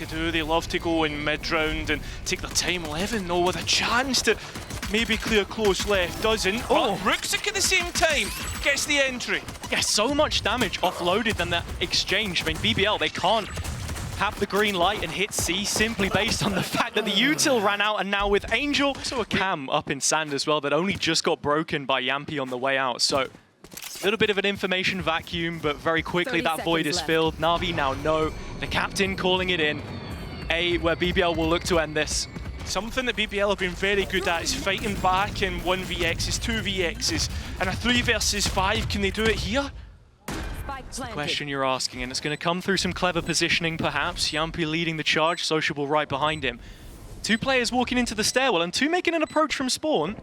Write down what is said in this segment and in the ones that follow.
to do. They love to go in mid-round and take their time. LewN, though, with a chance to maybe clear close left. Doesn't. Oh, Ruxic at the same time gets the entry. Yeah, so much damage offloaded in that exchange. I mean, BBL, they can't have the green light and hit C simply based on the fact that the util ran out, and now with Angel, so a cam up in sand as well that only just got broken by Jamppi on the way out. So a little bit of an information vacuum, but very quickly that void is filled. Navi now know, the captain calling it in. Where BBL will look to end this. Something that BBL have been very good at is fighting back in 1vx's, 2vx's, and a 3 versus 5. Can they do it here? That's the question you're asking, and it's going to come through some clever positioning perhaps. Jamppi leading the charge, sociablEE right behind him. 2 players walking into the stairwell and 2 making an approach from spawn.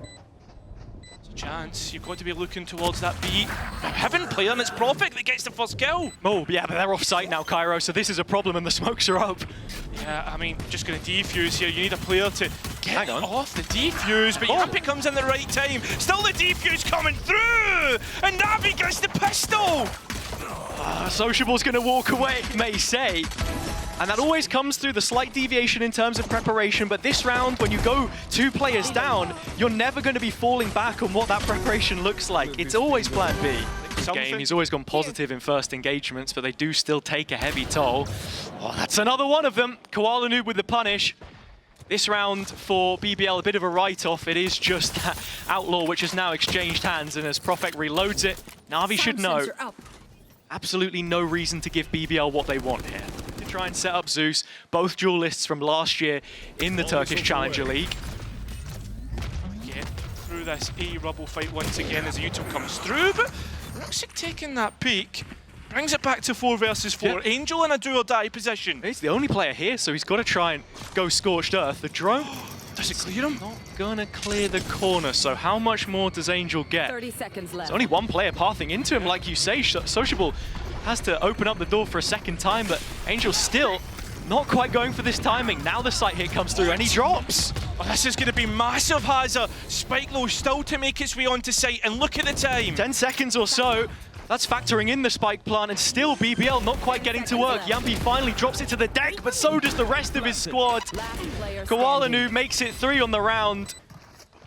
Chance, you've got to be looking towards that B. Heaven player, and it's PROFEK that gets the first kill. Oh, yeah, but they're off site now, Cairo, so this is a problem and the smokes are up. Yeah, I mean, just going to defuse here. You need a player to get off the defuse, but Jamppi comes in the right time. Still the defuse coming through, and Navi gets the pistol. sociablEE's going to walk away, may say. And that always comes through the slight deviation in terms of preparation, but this round, when you go 2 players down, you're never going to be falling back on what that preparation looks like. It's always plan B. This game, he's always gone positive in first engagements, but they do still take a heavy toll. Oh, that's another one of them. koalanoob with the punish. This round for BBL, a bit of a write-off. It is just that Outlaw, which has now exchanged hands, and as PROFEK reloads it, Navi should know. Absolutely no reason to give BBL what they want here. Try and set up Zeus, both duelists from last year in the Turkish Challenger League. Get through this A rubble fight once again as the util comes through, but Ruxic taking that peek, brings it back to 4 versus 4. Yep. Angel in a do or die position. He's the only player here, so he's got to try and go scorched earth. The drone, does it clear him? Not gonna clear the corner, so how much more does Angel get? 30 seconds left. There's only 1 player pathing into him, like you say. sociablEE has to open up the door for a second time, but Angel still not quite going for this timing. Now the sight hit comes through and he drops. Oh, this is going to be massive. Has a spike low still to make its way onto site, and look at the time. 10 seconds or so. That's factoring in the spike plant, and still BBL not quite getting to work. Jamppi finally drops it to the deck, but so does the rest of his squad. koalanoob makes it 3 on the round.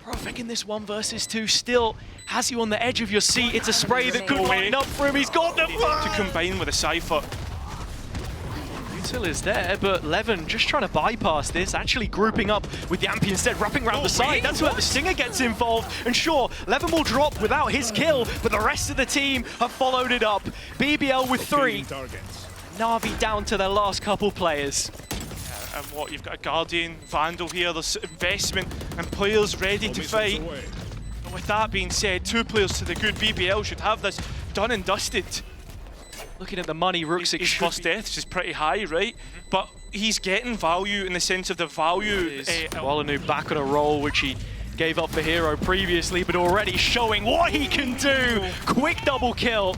PROFEK in this 1 versus 2 still has you on the edge of your seat. It's a spray that could line up for him. He's got the to combine with a Cypher. Util is there, but LewN just trying to bypass this, actually grouping up with Jamppi instead, wrapping around the side. That's where the Stinger gets involved. And sure, LewN will drop without his kill, but the rest of the team have followed it up. BBL with 3. Navi down to their last couple players. And what, you've got a Guardian, Vandal here, there's investment and players ready to fight. And with that being said, 2 players to the good. BBL should have this done and dusted. Looking at the money, Ruxic his first death is pretty high, right? But he's getting value in the sense of the value. koalanoob back on a roll, which he gave up for Hero previously, but already showing what he can do. Quick double kill.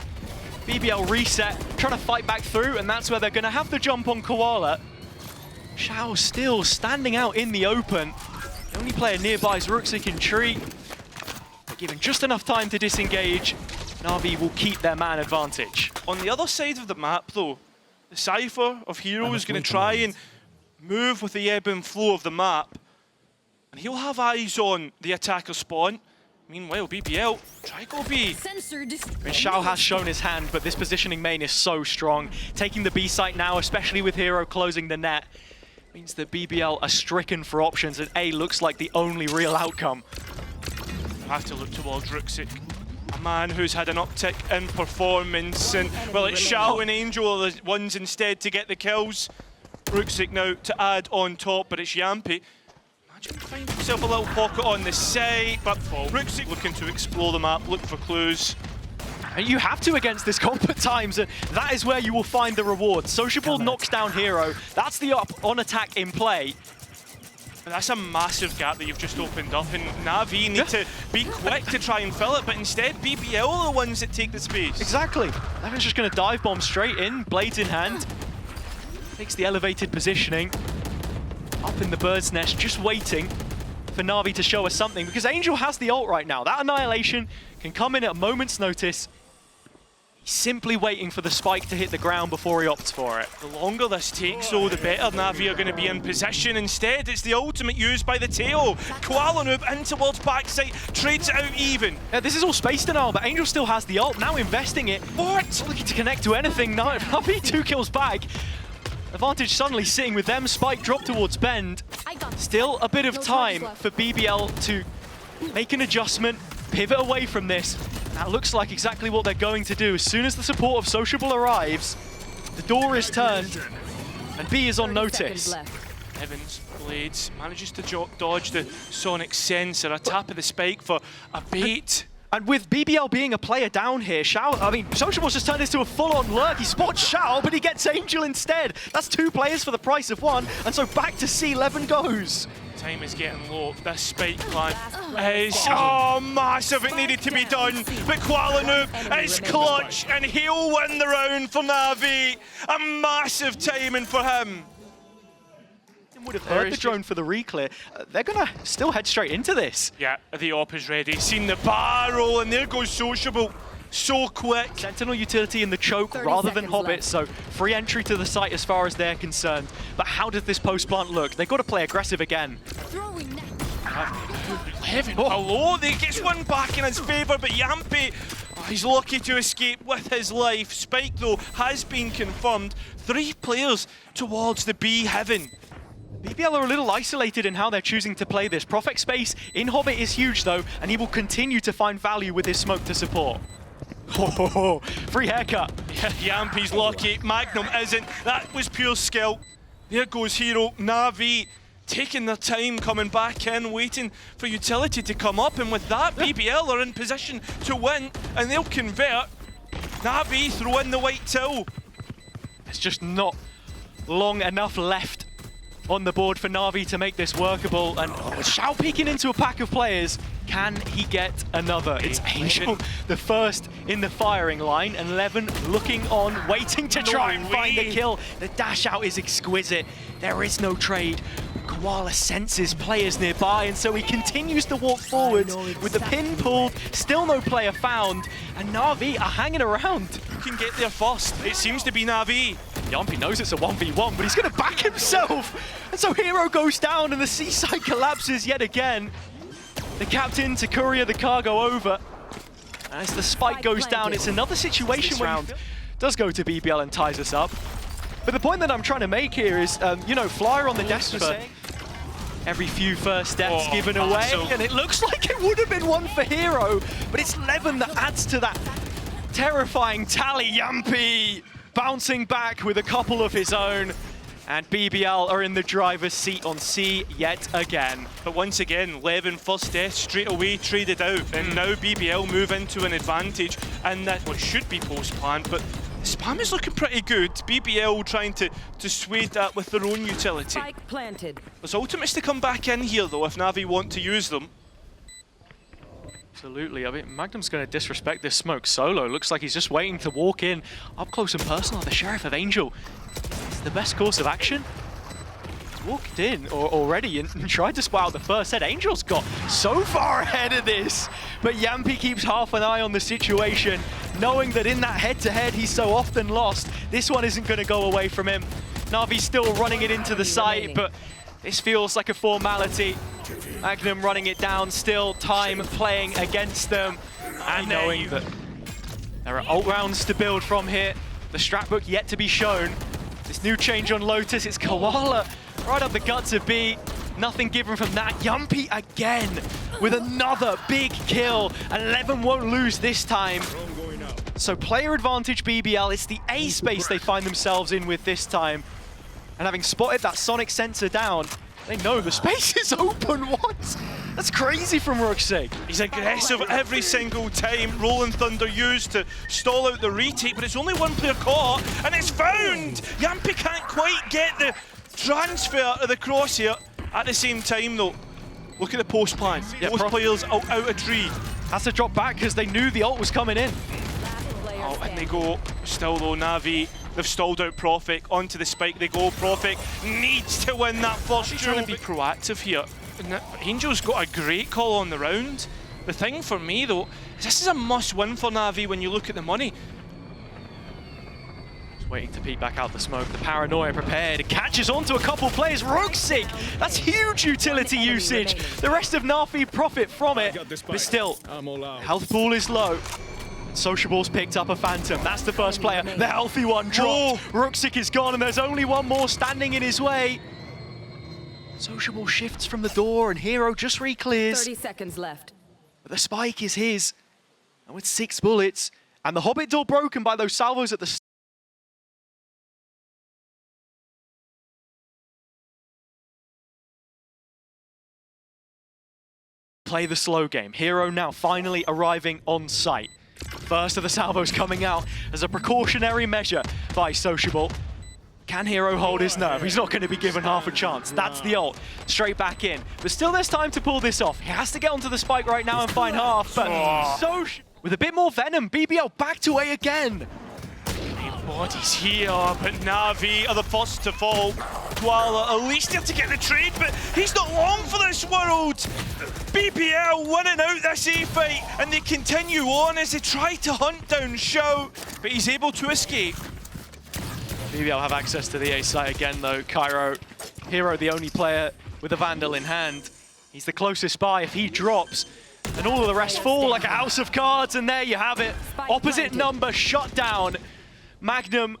BBL reset, trying to fight back through, and that's where they're going to have to jump on Koala. Shao still standing out in the open. The only player nearby is Ruxic in tree. They're given just enough time to disengage. Navi will keep their man advantage. On the other side of the map, though, the Cypher of Hero is going to try and move with the ebb and flow of the map. And he'll have eyes on the attacker spawn. Meanwhile, BBL, try go B. And Shao has shown his hand, but this positioning main is so strong. Taking the B site now, especially with Hero closing the net, means that BBL are stricken for options, and A looks like the only real outcome. I have to look towards Ruxic, a man who's had an uptick in performance, and well, it's Shao and Angel are the ones instead to get the kills. Ruxic now to add on top, but it's Jamppi. Imagine find himself a little pocket on the side, but Ruxic looking to explore the map, look for clues. And you have to against this comp at times, and that is where you will find the reward. sociablEE knocks down Hero. That's the up on attack in play. And that's a massive gap that you've just opened up, and Navi need to be quick to try and fill it, but instead BBL are the ones that take the space. Exactly. LewN's just going to dive bomb straight in, blades in hand. Takes the elevated positioning. Up in the bird's nest, just waiting for Navi to show us something, because Angel has the ult right now. That annihilation can come in at a moment's notice. He's simply waiting for the spike to hit the ground before he opts for it. The longer this takes, though, the better Navi are going to be in position. Instead, it's the ultimate used by the tail. koalanoob in towards backside, trades it out even. Yeah, this is all space denial, but Angel still has the ult, now investing it. What? Looking to connect to anything, Navi 2 kills back. Advantage suddenly sitting with them, spike drop towards Bend. Still a bit of time for BBL to make an adjustment, pivot away from this. That looks like exactly what they're going to do. As soon as the support of sociablEE arrives, the door is turned, and B is on notice. Evans, Blades, manages to dodge the sonic sensor, a tap of the spike for a bait. And with BBL being a player down here, Shao, I mean, sociablEE's just turned this to a full-on lurk. He spots Shao, but he gets Angel instead. That's 2 players for the price of 1, and so back to C, LewN goes. Time is getting low. This spike plan is massive. It needed to be done, but koalanoob is clutch, and he'll win the round for Navi. A massive timing for him. Would have heard the drone for the reclear. They're gonna still head straight into this. Yeah, the op is ready. Seen the barrel, and there goes sociablEE. So quick. Sentinel utility in the choke rather than Hobbit, so free entry to the site as far as they're concerned. But how does this post plant look? They've got to play aggressive again. Hello, they gets one back in his favour, but Jamppi, he's lucky to escape with his life. Spike, though, has been confirmed. 3 players towards the B heaven. BBL are a little isolated in how they're choosing to play this. PROFEK space in Hobbit is huge, though, and he will continue to find value with his smoke to support. Oh, free haircut. Yeah, Jamppi's lucky. Magnum isn't. That was pure skill. There goes Hero. Navi taking their time, coming back in, waiting for utility to come up. And with that, BBL are in position to win, and they'll convert. Navi throw in the white till. There's just not long enough left on the board for Navi to make this workable, and Shao peeking into a pack of players. Can he get another? It's Angel, the first in the firing line, and LewN looking on, waiting to try and find the kill. The dash out is exquisite. There is no trade. Koala senses players nearby, and so he continues to walk forward with the pin pulled, still no player found, and Navi are hanging around. Who can get there first? It seems to be Navi. Jamppi knows it's a 1v1, but he's going to back himself. And so Hero goes down and the seaside collapses yet again. The captain to courier the cargo over. As the spike goes down, it's another situation where round does go to BBL and ties us up. But the point that I'm trying to make here is, you know, Flyer on the desk for every few first deaths given away. And it looks like it would have been one for Hero, but it's LewN that adds to that terrifying tally. Jamppi bouncing back with a couple of his own, and BBL are in the driver's seat on C yet again. But once again, LewN first death straight away traded out, and now BBL move into an advantage, and that what should be post-planned, but spam is looking pretty good. BBL trying to sway that with their own utility. Spike planted. There's ultimates to come back in here though if Navi want to use them. Absolutely. I mean, Magnum's going to disrespect this smoke solo. Looks like he's just waiting to walk in up close and personal. The Sheriff of Angel. It's the best course of action. He's walked in already and tried to spot out the first head. Angel's got so far ahead of this, but Jamppi keeps half an eye on the situation, knowing that in that head-to-head he's so often lost. This one isn't going to go away from him. Navi's still running it into the site, but this feels like a formality. Magnum running it down, still time playing against them. And knowing that there are ult rounds to build from here. The strat book yet to be shown. This new change on Lotus, it's Koala right up the guts of B. Nothing given from that. Jamppi again with another big kill. And LewN won't lose this time. So player advantage BBL, it's the A space they find themselves in with this time. And having spotted that sonic sensor down, they know the space is open. What? That's crazy from Ruxic. He's aggressive every single time. Rolling Thunder used to stall out the retake, but it's only one player caught, and it's found! Jamppi can't quite get the transfer of the crosshair. At the same time, though, look at the post plan. Yeah, both players out a tree. Has to drop back because they knew the ult was coming in. Oh, and they go. Still, though, Navi. They've stalled out PROFEK. Onto the spike they go. PROFEK needs to win that first duel. Trying to be proactive here. Angel's got a great call on the round. The thing for me, though, is this is a must-win for Navi when you look at the money. Waiting to peek back out the smoke. The paranoia prepared. It catches onto a couple players. Ruxic! That's huge utility usage. The rest of Navi profit from it. But still, health pool is low. sociablEE's picked up a Phantom. That's the first player. The healthy one dropped. Ruxic is gone, and there's only one more standing in his way. sociablEE shifts from the door, and hiro just re-clears. 30 seconds left. But the spike is his. And with 6 bullets, and the Hobbit door broken by those salvos at the start. Play the slow game. hiro now finally arriving on site. First of the salvos coming out as a precautionary measure by sociablEE. Can hiro hold his nerve? He's not going to be given half a chance. That's the ult. Straight back in. But still there's time to pull this off. He has to get onto the spike right now and find half. But with a bit more venom, BBL back to A again. Bodies here, but Navi are the first to fall. Koala at least have to get the trade, but he's not long for this world. BBL winning out this A fight, and they continue on as they try to hunt down Shao, but he's able to escape. BBL have access to the A site again though. hiro the only player with a Vandal in hand. He's the closest by. If he drops, and all of the rest fall like a house of cards, and there you have it. Opposite number shut down. MAGNUM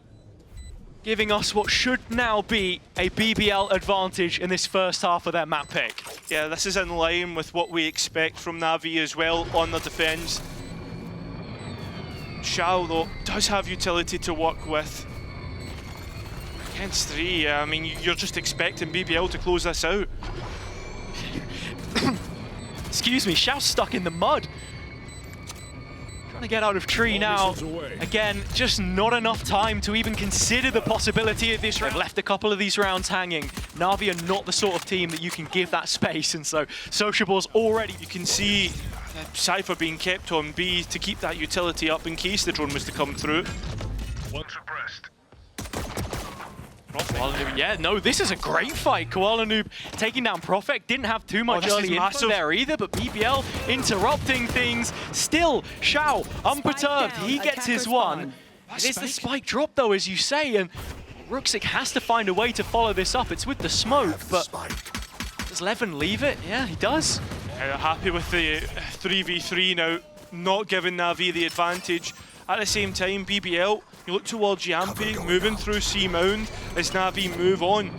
giving us what should now be a BBL advantage in this first half of their map pick. Yeah, this is in line with what we expect from Navi as well on the defense. Shao, though, does have utility to work with. Against 3, I mean, you're just expecting BBL to close this out. Excuse me, Shao's stuck in the mud. Trying to get out of tree now. Again, just not enough time to even consider the possibility of this round. They've left a couple of these rounds hanging. Navi are not the sort of team that you can give that space, and so sociablEE's already... You can see Cypher being kept on B to keep that utility up in case the drone was to come through. Once abreast. Yeah, no, this is a great fight. koalanoob taking down PROFEK. Didn't have too much early info there either, but BBL interrupting things. Still, Shao, unperturbed. He gets his one. It is the spike drop, though, as you say, and Ruxic has to find a way to follow this up. It's with the smoke, but does LewN leave it? Yeah, he does. Happy with the 3v3 now, not giving Navi the advantage. At the same time, BBL, you look towards Jamppi, moving through C mound as Navi move on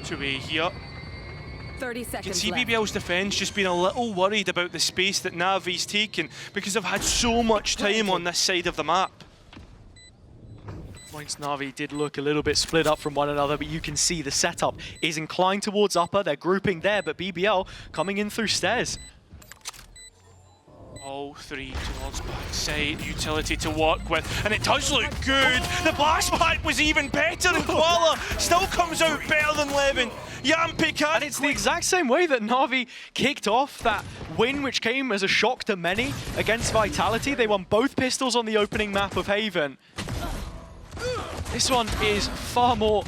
to A here. 30 You seconds can see left. BBL's defense just being a little worried about the space that Navi's taken because they've had so much time on this side of the map. Points Navi did look a little bit split up from one another, but you can see the setup is inclined towards upper. They're grouping there, but BBL coming in through stairs. All 3 towards backside, utility to work with, and it does look good. The blast pack was even better, and Koala still comes out better than LewN. Jamppi can't. And it's the exact same way that Navi kicked off that win, which came as a shock to many against Vitality. They won both pistols on the opening map of Haven. This one is far more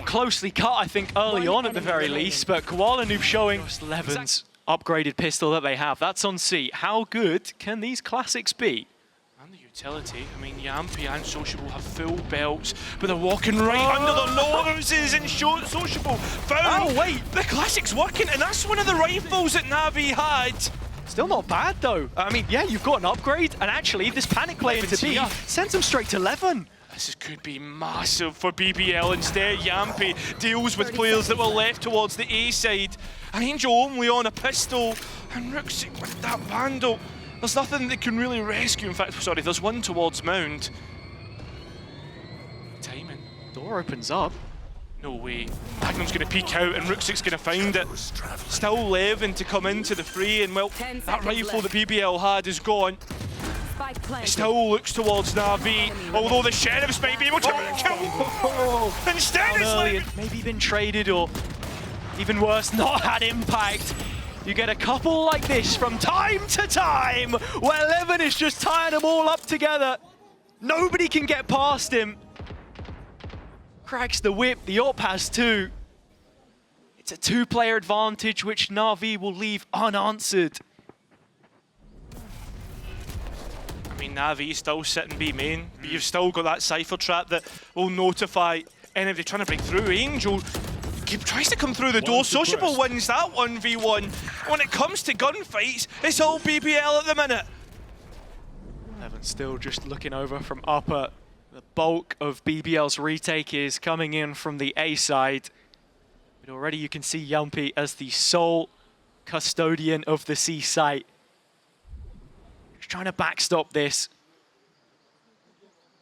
closely cut, I think, early on at the very least, but koalanoob showing LewN's upgraded pistol that they have. That's on C. How good can these classics be? And the utility, I mean, Jamppi and sociablEE have full belts, but they're walking right under their noses, and sociablEE found. Oh, wait! The classic's working, and that's one of the rifles that Navi had. Still not bad, though. I mean, yeah, you've got an upgrade, and actually, this panic play into B sends them straight to LewN. This could be massive for BBL. Instead, Jamppi deals with players that were left towards the A side. Angel only on a pistol, and Ruxic with that Vandal. There's nothing that can really rescue. In fact, sorry, there's one towards Mound. Timing. Door opens up. No way. MAGNUM's going to peek out, and Ruxic's going to find it. Still LewN to come into the fray, and well, that rifle that BBL had is gone. He still looks towards Navi, although the Sheriffs might be able to kill. Instead, it's like maybe been traded, or even worse, not had impact. You get a couple like this from time to time, where LewN is just tying them all up together. Nobody can get past him. Cracks the whip, the op has 2. It's a 2-player advantage, which Navi will leave unanswered. mean, Navi still sitting B main, but you've still got that Cypher trap that will notify anybody trying to break through. Angel tries to come through the door. Sociable wins that 1v1. When it comes to gunfights, it's all BBL at the minute. LewN still just looking over from upper. The bulk of BBL's retake is coming in from the A side. But already you can see Jamppi as the sole custodian of the C site. Just trying to backstop this.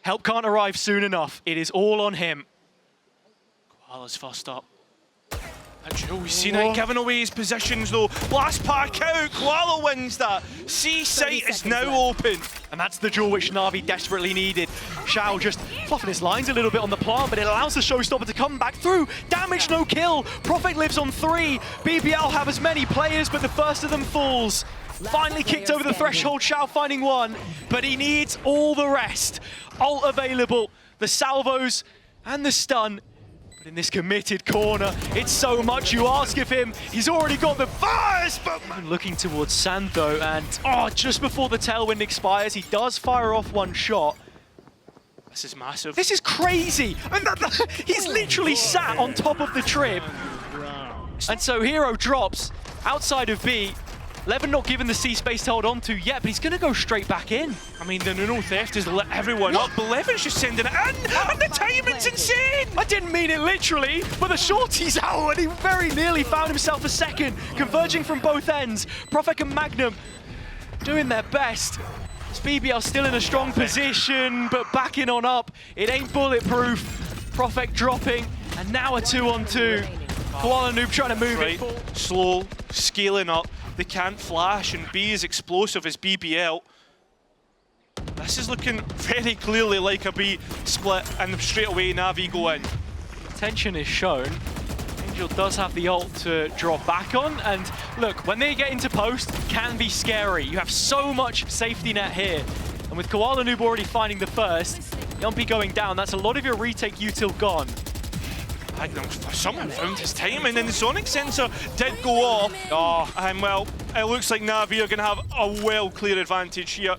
Help can't arrive soon enough. It is all on him. Koala's first up. We've seen it giving away his positions though. Blast pack out, Koala wins that. C site is now open. And that's the duel which Navi desperately needed. Shao just fluffing his lines a little bit on the plant, but it allows the showstopper to come back through. Damage, no kill. PROFEK lives on 3. BBL have as many players, but the first of them falls. Finally kicked over the threshold, Shao finding 1, but he needs all the rest. Ult available, the salvos and the stun. But in this committed corner, it's so much you ask of him. He's already got the fires, but looking towards Santo, and just before the tailwind expires, he does fire off 1 shot. This is massive. This is crazy. I mean, he's literally sat on top of the trip. And so Hero drops outside of B. LewN not given the C space to hold on to yet, but he's going to go straight back in. I mean, the Nuno theft has lit everyone up, but LewN's just sending it in, and the timing's insane! I didn't mean it literally, but the shorty's out, and he very nearly found himself a second, converging from both ends. PROFEK and MAGNUM doing their best. BBL still in a strong position, but backing on up. It ain't bulletproof. PROFEK dropping, and now a 2-on-2. koalanoob trying to move it. Slow, scaling up. They can't flash, and B is explosive as BBL. This is looking very clearly like a B split, and straight away Navi go in. Tension is shown. Angel does have the ult to draw back on, and look, when they get into post, it can be scary. You have so much safety net here, and with koalanoob already finding the first, Jamppi going down, that's a lot of your retake util gone. MAGNUM, someone found his timing, and the sonic sensor did go off. And well, it looks like Navi are going to have a well-clear advantage here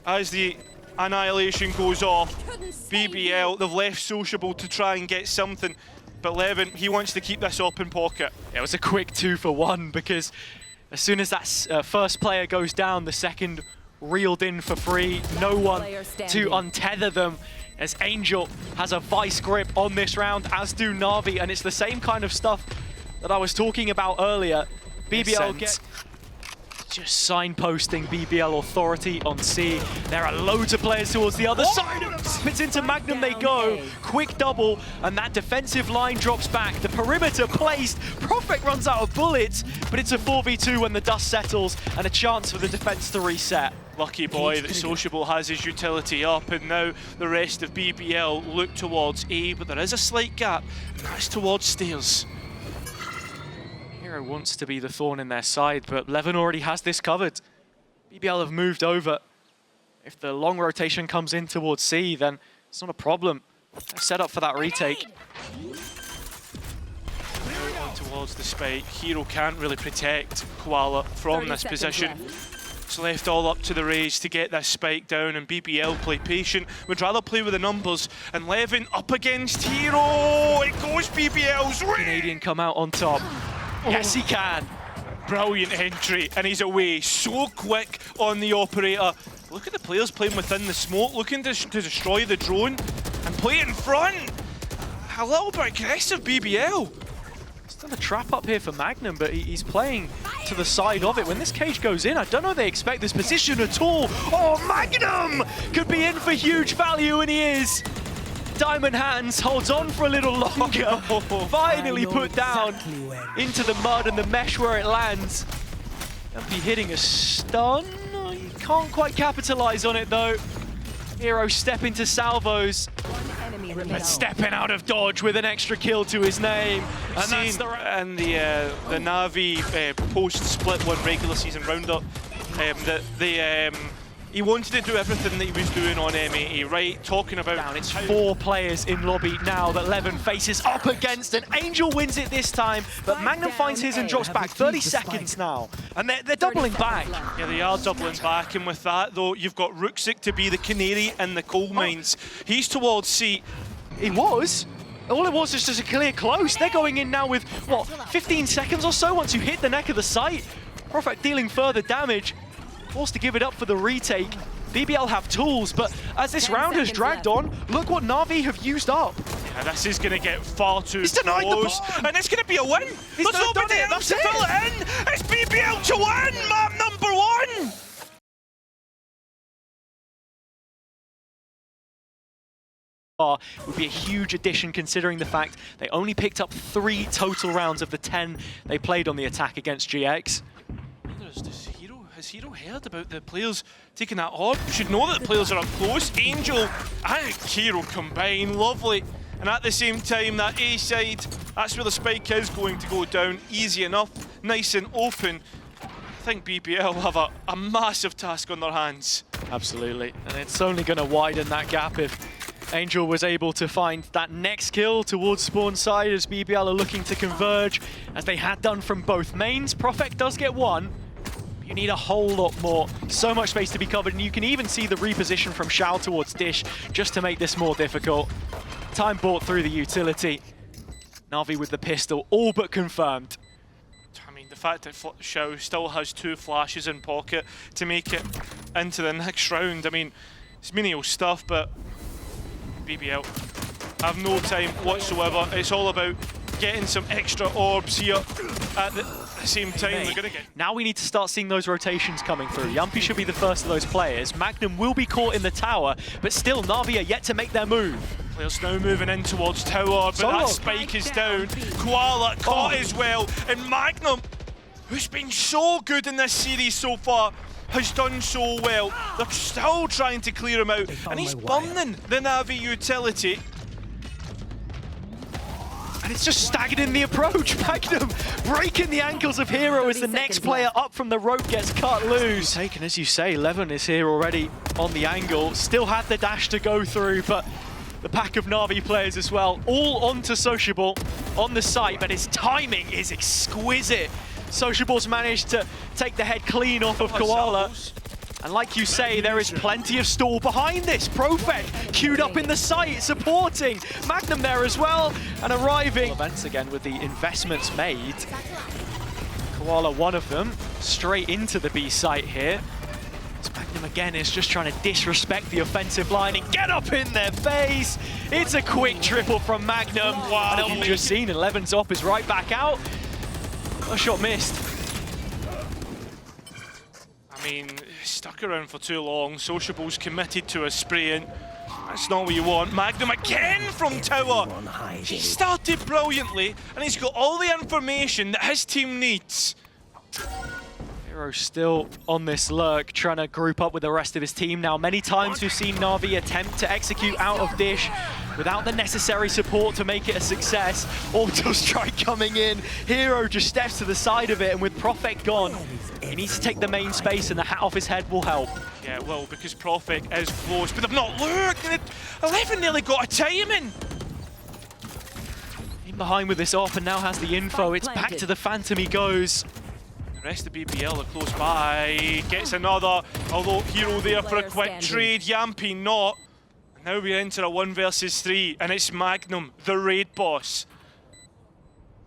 as the annihilation goes off. BBL, they've left sociable to try and get something, but LewN, he wants to keep this up in pocket. It was a quick 2-for-1 because as soon as that first player goes down, the second reeled in for free. No one to untether them, as Angel has a vice grip on this round, as do Navi, and it's the same kind of stuff that I was talking about earlier. BBL get just signposting BBL authority on C. There are loads of players towards the other side. It's into MAGNUM they go. Quick double, and that defensive line drops back. The perimeter placed. PROFEK runs out of bullets, but it's a 4v2 when the dust settles, and a chance for the defense to reset. Lucky boy that sociable has his utility up, and now the rest of BBL look towards A, but there is a slight gap, and that's towards stairs. Hero wants to be the thorn in their side, but LewN already has this covered. BBL have moved over. If the long rotation comes in towards C, then it's not a problem. They're set up for that retake. On towards the spike. Hero can't really protect Koala from this position. It's left all up to the Rays to get this spike down, and BBL play patient. Would rather play with the numbers, and LewN up against Hero. It goes BBL's way. Canadian come out on top. Yes, he can. Brilliant entry, and he's away so quick on the operator. Look at the players playing within the smoke, looking to destroy the drone and play it in front. A little bit aggressive, BBL. He's done a trap up here for MAGNUM, but he's playing to the side of it. When this cage goes in, I don't know if they expect this position at all. Oh, MAGNUM could be in for huge value, and he is. Diamond Hands holds on for a little longer. Finally put down into the mud and the mesh where it lands. Jamppi hitting a stun. He can't quite capitalize on it though. Hero stepping to salvos, but stepping out of dodge with an extra kill to his name. And that's the Navi post-split one regular season roundup. He wanted to do everything that he was doing on MEA, right? Talking about Down. It's 4 players in lobby now that LewN faces up against, and Angel wins it this time, but Magnum finds his and drops back. 30 seconds now, and they're doubling back. Yeah, they are doubling back, and with that, though, you've got Ruxic to be the canary in the coal mines. He's towards C. It was. All it was is just a clear close. They're going in now with, what, 15 seconds or so once you hit the neck of the site. PROFEK dealing further damage. Forced to give it up for the retake. BBL have tools, but as this round has dragged on, look what Navi have used up. Yeah, this is going to get far too He's denied the close, bomb. and it's going to be a win. There's done nobody it. else to That's fill it in. It's BBL to win, map number 1. Would be a huge addition considering the fact they only picked up 3 total rounds of the 10 they played on the attack against GX. Has Hiro heard about the players taking that orb? Should know that the players are up close. Angel and Hiro combine, lovely. And at the same time, that A side, that's where the spike is going to go down. Easy enough, nice and open. I think BBL have a massive task on their hands. Absolutely, and it's only going to widen that gap if Angel was able to find that next kill towards spawn side as BBL are looking to converge, as they had done from both mains. PROFEK does get 1. You need a whole lot more. So much space to be covered, and you can even see the reposition from Shao towards Dish just to make this more difficult. Time bought through the utility. Navi with the pistol, all but confirmed. I mean, the fact that Shao still has 2 flashes in pocket to make it into the next round, I mean, it's menial stuff, but BBL have no time whatsoever. It's all about getting some extra orbs here at the same time. They're gonna get. Now we need to start seeing those rotations coming through. Jamppi should be the first of those players. Magnum will be caught in the tower, but still Navi are yet to make their move. Players now moving in towards tower, but that spike is down. Koala caught as well, and Magnum, who's been so good in this series so far, has done so well. They're still trying to clear him out, and he's bumming the Navi utility. And it's just staggered in the approach. Magnum breaking the ankles of Hiro as the next player up from the rope gets cut loose. Taken, as you say, LewN is here already on the angle. Still had the dash to go through, but the pack of Navi players as well, all onto Sociable on the site, but his timing is exquisite. Sociable's managed to take the head clean off of Koala. And like you say, there is plenty of stall behind this. PROFEK queued up in the site, supporting. Magnum there as well, and arriving. Events again with the investments made. Koala, one of them, straight into the B site here. As Magnum again is just trying to disrespect the offensive line and get up in their face. It's a quick triple from Magnum. Wow. And you've just seen, and LewN's op is right back out. A shot missed. I mean, stuck around for too long. Sociable's committed to a spraying. That's not what you want. Magnum again from tower. He started brilliantly, and he's got all the information that his team needs. Hiro still on this lurk, trying to group up with the rest of his team now. Many times we've seen Navi attempt to execute out of Dish without the necessary support to make it a success. Auto strike coming in. Hiro just steps to the side of it, and with PROFEK gone, he needs to take the main space, and the hat off his head will help. Yeah, well, because PROFEK is close, but they've not looked. 11 nearly got a timing. In behind with this off, and now has the info. It's back to the Phantom he goes. The rest of BBL are close by. Gets another, although Hiro there for a quick trade. Jamppi not. And now we're into a 1 versus 3, and it's Magnum, the raid boss.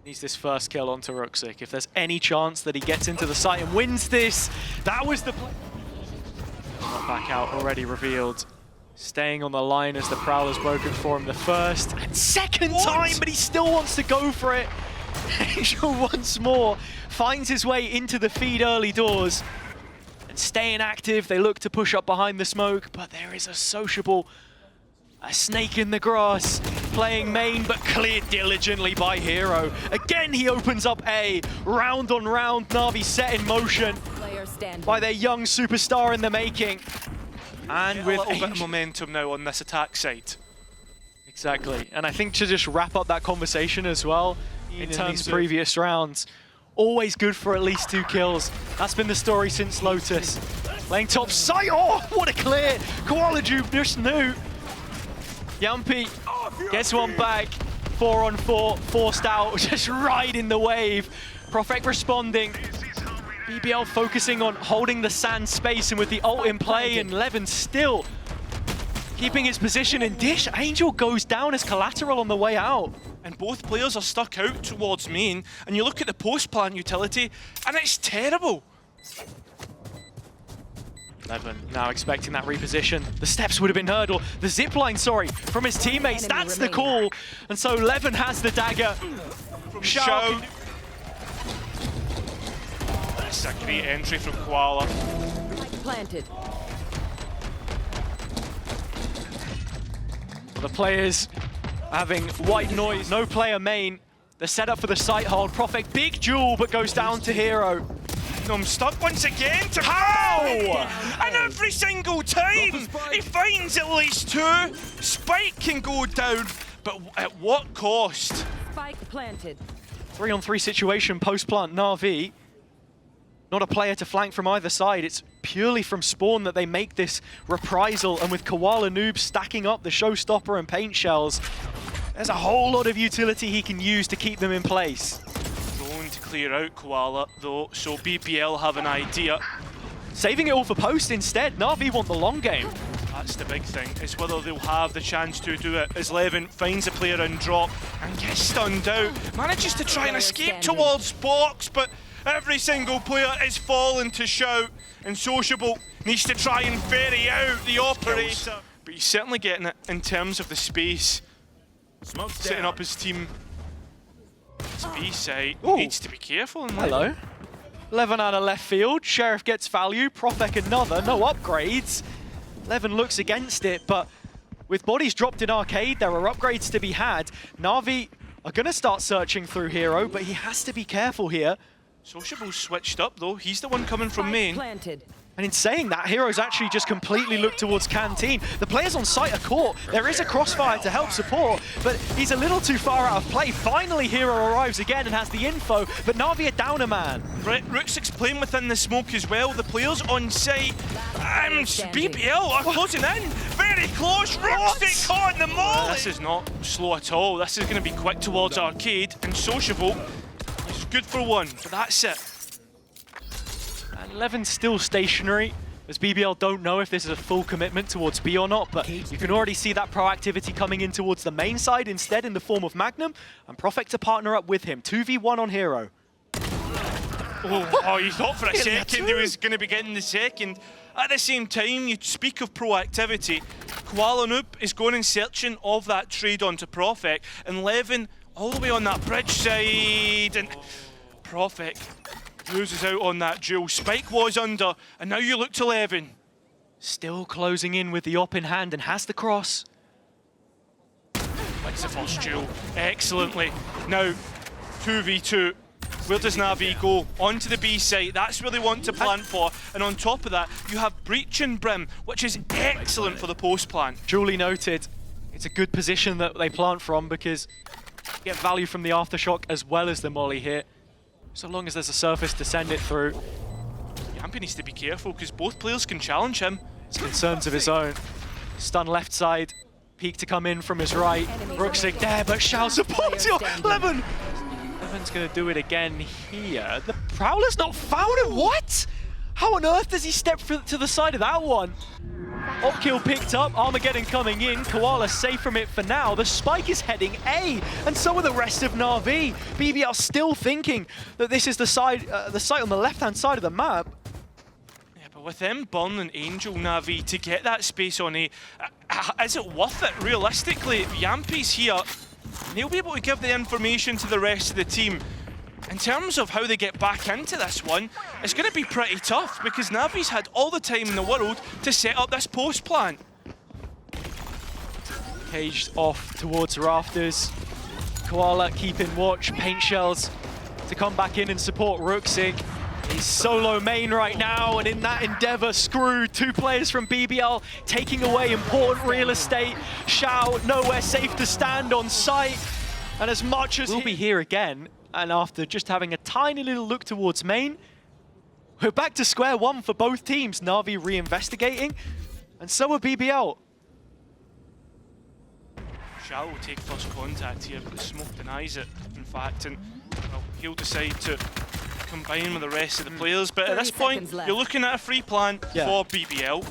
Needs this first kill onto Ruxic. If there's any chance that he gets into the site and wins this, that was the play. Not back out, already revealed. Staying on the line as the Prowler's broken for him the first and second time, but he still wants to go for it. Angel once more finds his way into the feed early doors. And staying active, they look to push up behind the smoke, but there is a Sociable, a snake in the grass, playing main, but cleared diligently by Hiro. Again, he opens up A, round on round, Navi set in motion by their young superstar in the making. And with a little bit of momentum now on this attack side. Exactly, and I think to just wrap up that conversation as well, in these previous rounds, always good for at least 2 kills. That's been the story since Lotus. Playing top side. Oh, what a clear. koalanoob just knew. Jamppi gets one back. 4-on-4, forced out, just riding the wave. PROFEK responding. BBL focusing on holding the sand space and with the ult in play, and LewN still keeping his position in dish. Angel goes down as collateral on the way out. And both players are stuck out towards main, and you look at the post-plant utility, and it's terrible. LewN now expecting that reposition. The steps would have been hurdle. The zipline, sorry, from his teammates. That's the call. And so LewN has the dagger. From Shao. Shao. That's a great entry from Koala. Planted. The players having white noise, no player main. The setup for the site hold. PROFEK, big duel, but goes down to hiro. I'm stuck once again to how? And every single time he finds at least two. Spike can go down, but at what cost? Spike planted. 3-on-3 situation, post-plant Navi. Not a player to flank from either side. It's purely from spawn that they make this reprisal. And with koalanoob stacking up the showstopper and paint shells, there's a whole lot of utility he can use to keep them in place. Going to clear out Koala though, so BBL have an idea. Saving it all for post instead. Navi want the long game. That's the big thing, is whether they'll have the chance to do it as LewN finds a player in drop and gets stunned out. Manages to try and escape towards box, but every single player is falling to Shao, and sociablEE needs to try and ferry out the operator. But he's certainly getting it in terms of the space. Setting up his team. It's B side. Needs to be careful in that. Hello. LewN out of left field. Sheriff gets value. PROFEK another. No upgrades. LewN looks against it, but with bodies dropped in arcade, there are upgrades to be had. Navi are going to start searching through hiro, but he has to be careful here. sociablEE switched up though. He's the one coming from main. Planted. And in saying that, hiro's actually just completely looked towards Canteen. The players on site are caught. There is a crossfire to help support, but he's a little too far out of play. Finally, hiro arrives again and has the info, but Navi are down a man. Ruxic's playing within the smoke as well. The players on site, BBL are closing in. Very close. Ruxic caught the mall. This is not slow at all. This is going to be quick towards arcade, and sociablEE is good for one, but that's it. And LewN's still stationary, as BBL don't know if this is a full commitment towards B or not, but you can already see that proactivity coming in towards the main side instead in the form of MAGNUM, and PROFEK to partner up with him. 2v1 on hiro. Oh, you thought for a second he was going to be getting the second. At the same time, you speak of proactivity. koalanoob is going and searching of that trade onto PROFEK, and LewN all the way on that bridge side, and PROFEK loses out on that duel. Spike was under, and now you look to LewN. Still closing in with the op in hand and has the cross. Wins the first duel excellently. Now, 2v2. Where does Navi go? Onto the B site. That's where they want to plant for. And on top of that, you have Breach and Brim, which is excellent for the post plant. Duly noted. It's a good position that they plant from because you get value from the aftershock as well as the molly hit. So long as there's a surface to send it through. Jamppi needs to be careful because both players can challenge him. It's concerns of his own. Stun left side. Peek to come in from his right. Ruxic there, but Shao supports you. LewN! LewN's going to do it again here. The Prowler's not found him. What? How on earth does he step to the side of that one? Op kill picked up, Armageddon coming in, Koala safe from it for now. The spike is heading A, and so are the rest of Navi. BBL still thinking that this is the site on the left-hand side of the map. Yeah, but with them burning Angel Navi to get that space on A, is it worth it? Realistically, Jamppi's here, and he'll be able to give the information to the rest of the team. In terms of how they get back into this one, it's going to be pretty tough because Navi's had all the time in the world to set up this post plant. Caged off towards rafters. Koala keeping watch, paint shells to come back in and support Ruxic. He's solo main right now, and in that endeavor, screwed. Two players from BBL taking away important real estate. Shao nowhere safe to stand on site, and as much as he'll be here again. And after just having a tiny little look towards main, We're back to square one for both teams. Navi reinvestigating, and so are BBL. Shao will take first contact here, but the smoke denies it, in fact, and well, he'll decide to combine with the rest of the players. But at this 30 point, seconds left. you're looking at a free plan for BBL.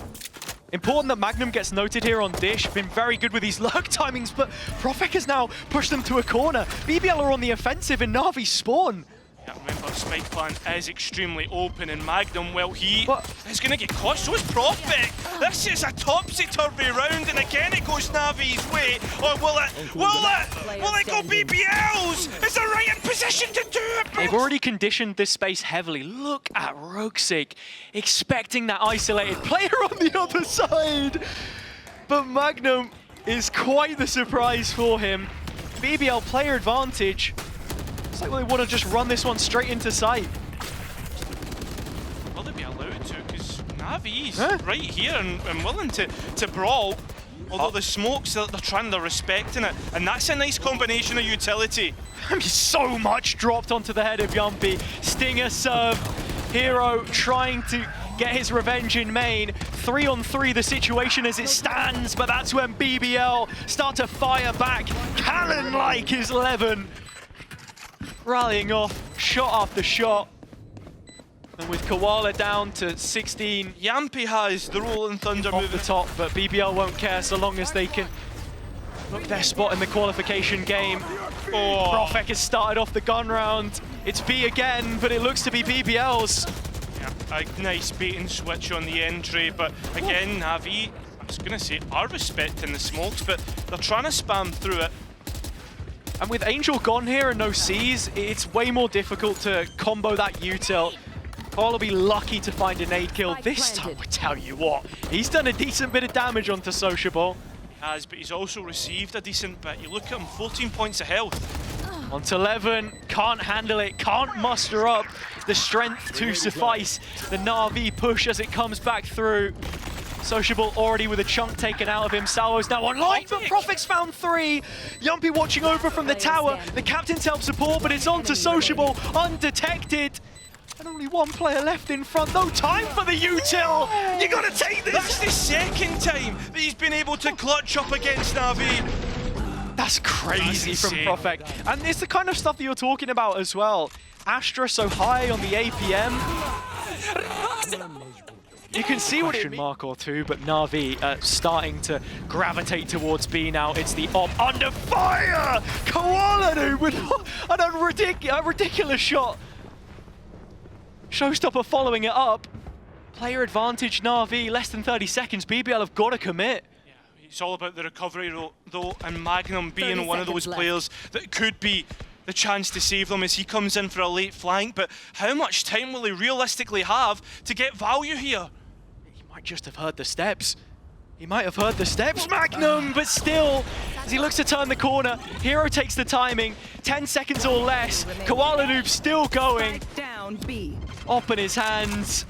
Important that Magnum gets noted here on Dish. Been very good with these lurk timings, but PROFEK has now pushed them to a corner. BBL are on the offensive in Navi spawn. Yeah, remember, spike plan is extremely open, and Magnum, well, he What? is going to get caught. So is PROFEK. This is a topsy-turvy round, and again it goes Navi's way. Or will it go BBL's? Is the right in position to do it? They've already conditioned this space heavily. Look at Ruxic, expecting that isolated player on the other side. But Magnum is quite the surprise for him. BBL player advantage. It's like they want to just run this one straight into sight. Will they be allowed to? Because Navi's right here and willing to brawl. Although the smokes, they're respecting it. And that's a nice combination of utility. I mean, so much dropped onto the head of Jamppi. Stinger serve. Hiro trying to get his revenge in main. 3-on-3 the situation as it stands, but that's when BBL start to fire back. Cannon-like is LewN. Rallying off, shot after shot. And with Koala down to 16, Jamppi has the Rolling Thunder off move the top, but BBL won't care so long as they can look their spot in the qualification game. PROFEK has started off the gun round. It's B again, but it looks to be BBL's. Yeah, a nice bait and switch on the entry, but again, Navi, I was going to say, are respecting the smokes, but they're trying to spam through it. And with Angel gone here and no C's, it's way more difficult to combo that util. Paul will be lucky to find a nade kill this time. I tell you what, he's done a decent bit of damage onto sociablEE. He has, but he's also received a decent bit. You look at him, 14 points of health. Onto LewN, can't handle it, can't muster up the strength to suffice the Navi push as it comes back through. sociablEE already with a chunk taken out of him. Shao's now online, but PROFEK's found 3. Jamppi watching over from the tower. The captain's help support, but it's on to sociablEE, undetected. And only one player left in front. No time for the util. You gotta take this. That's the second time that he's been able to clutch up against Navi. That's crazy That's from insane. PROFEK. And it's the kind of stuff that you're talking about as well. Astra so high on the APM. You can see what it mark or two, but Navi starting to gravitate towards B now. It's the op under fire! koalanoob with a ridiculous shot. Showstopper following it up. Player advantage Navi, less than 30 seconds. BBL have got to commit. Yeah, it's all about the recovery though, and Magnum being one of those players that could be the chance to save them as he comes in for a late flank. But how much time will he realistically have to get value here? He might just have heard the steps. He might have heard the steps, Magnum, but still, as he looks to turn the corner, Hiro takes the timing, 10 seconds or less. koalanoob still going. Down B. Op in his hands.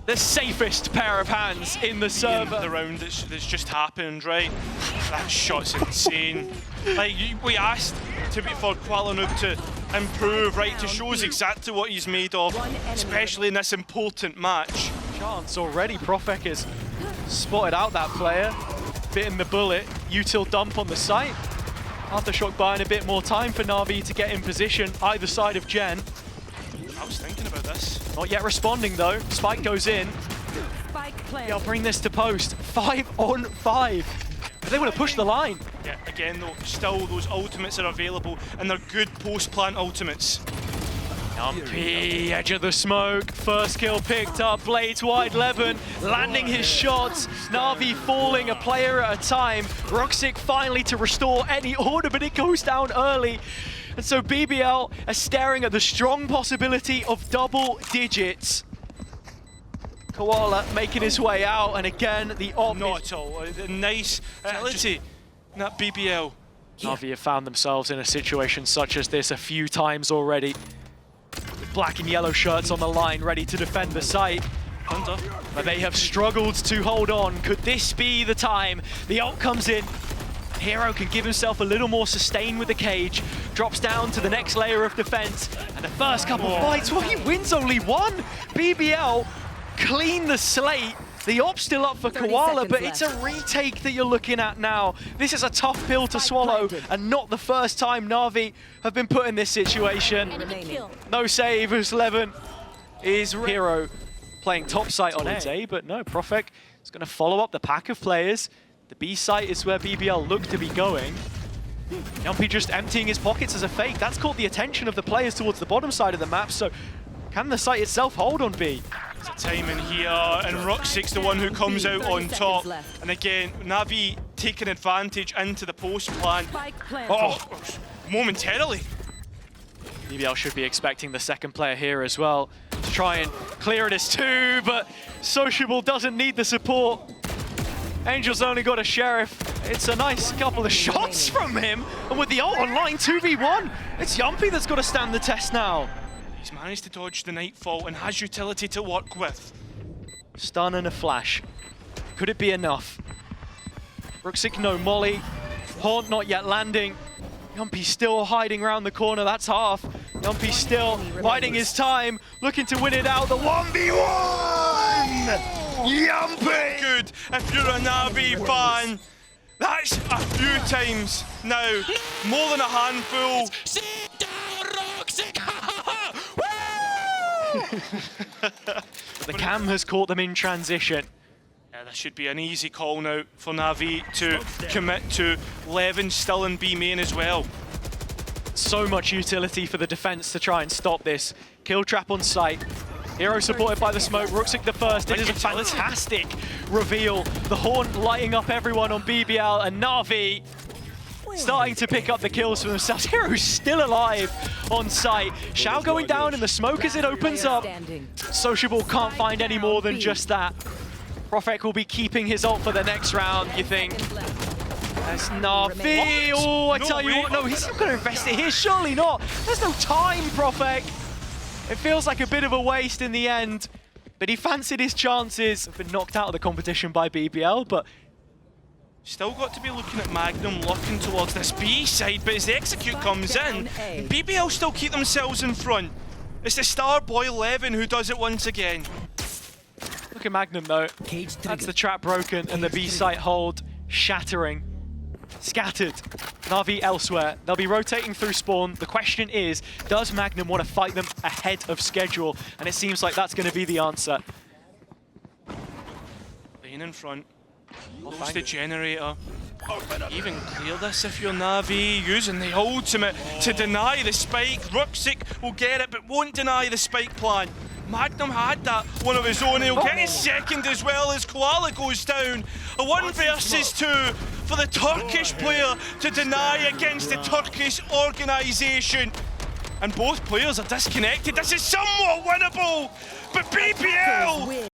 The safest pair of hands in the server. The round that's just happened, right? That shot's insane. Like, we asked for koalanoob to improve, right? To show us exactly what he's made of, especially in this important match. Chance already, PROFEK has spotted out that player, bitten the bullet, util dump on the site. Aftershock buying a bit more time for Navi to get in position, either side of Gen. I was thinking about this. Not yet responding though, spike goes in. Spike They'll planted. bring this to post, 5 on 5. But they want to push the line. Yeah, again though, still those ultimates are available, and they're good post-plant ultimates. Jamppi, edge of the smoke, first kill picked up, blades wide, LewN landing his shots, Navi falling a player at a time, Ruxic finally to restore any order, but it goes down early. And so BBL are staring at the strong possibility of double digits. Koala making his way out, and again, the op Not at all. A nice agility in that BBL. Navi have found themselves in a situation such as this a few times already. With black and yellow shirts on the line, ready to defend the site. But they have struggled to hold on. Could this be the time? The ult comes in. Hiro can give himself a little more sustain with the cage. drops down to the next layer of defense. And the first couple fights, well, he wins only one. BBL clean the slate. The op's still up for 30 Koala, but seconds it's a retake that you're looking at now. This is a tough pill to swallow, and not the first time Navi have been put in this situation. No save as LewN is hiro playing top site on A, but no, PROFEK is going to follow up the pack of players. The B site is where BBL look to be going. Jamppi just emptying his pockets as a fake. That's caught the attention of the players towards the bottom side of the map, so can the site itself hold on B? There's a time in here, and Ruxic's the one who comes out on top. And again, Navi taking advantage into the post plan. Oh, momentarily. BBL should be expecting the second player here as well to try and clear it as two, but Sociable doesn't need the support. Angel's only got a Sheriff. It's a nice couple of shots from him, and with the ult online 2v1, it's Jamppi that's got to stand the test now. He's managed to dodge the Nightfall and has utility to work with. Stun and a flash. Could it be enough? Ruxic no molly. Haunt not yet landing. Jamppi still hiding around the corner, that's half. Jamppi still biding his time, looking to win it out. The 1v1! Jamppi! Good, if you're a Navi fan. That's a few times now. More than a handful. The cam has caught them in transition. Yeah, this should be an easy call now for Navi to commit to. LewN still in B main as well. So much utility for the defense to try and stop this. Kill trap on site. Hiro supported by the smoke. Ruxic the first. It is a fantastic reveal. The Haunt lighting up everyone on BBL, and Navi starting to pick up the kills for themselves. Hiro's still alive on site. Shao going down in the smoke as it opens up. Sociable can't find any more than just that. PROFEK will be keeping his ult for the next round, you think. That's Navi. Oh, I tell you what, no, he's not going to invest it here. Surely not. There's no time, PROFEK. It feels like a bit of a waste in the end, but he fancied his chances. Been knocked out of the competition by BBL, but still got to be looking at MAGNUM looking towards this B side, but as the execute comes in, BBL still keep themselves in front. It's the star boy LewN who does it once again. Look at MAGNUM though. That's the trap broken and the B site hold shattering. Scattered. Navi elsewhere. They'll be rotating through spawn. The question is, does MAGNUM want to fight them ahead of schedule? And it seems like that's going to be the answer. Lane in front. Close the generator. Even clear this if you're Navi. Using the ultimate to deny the spike. Ruxic will get it, but won't deny the spike plan. MAGNUM had that one of his own. He'll get his second as well as Koala goes down. A 1 versus 2 for the Turkish player to deny against the Turkish organisation. And both players are disconnected. This is somewhat winnable, but BBL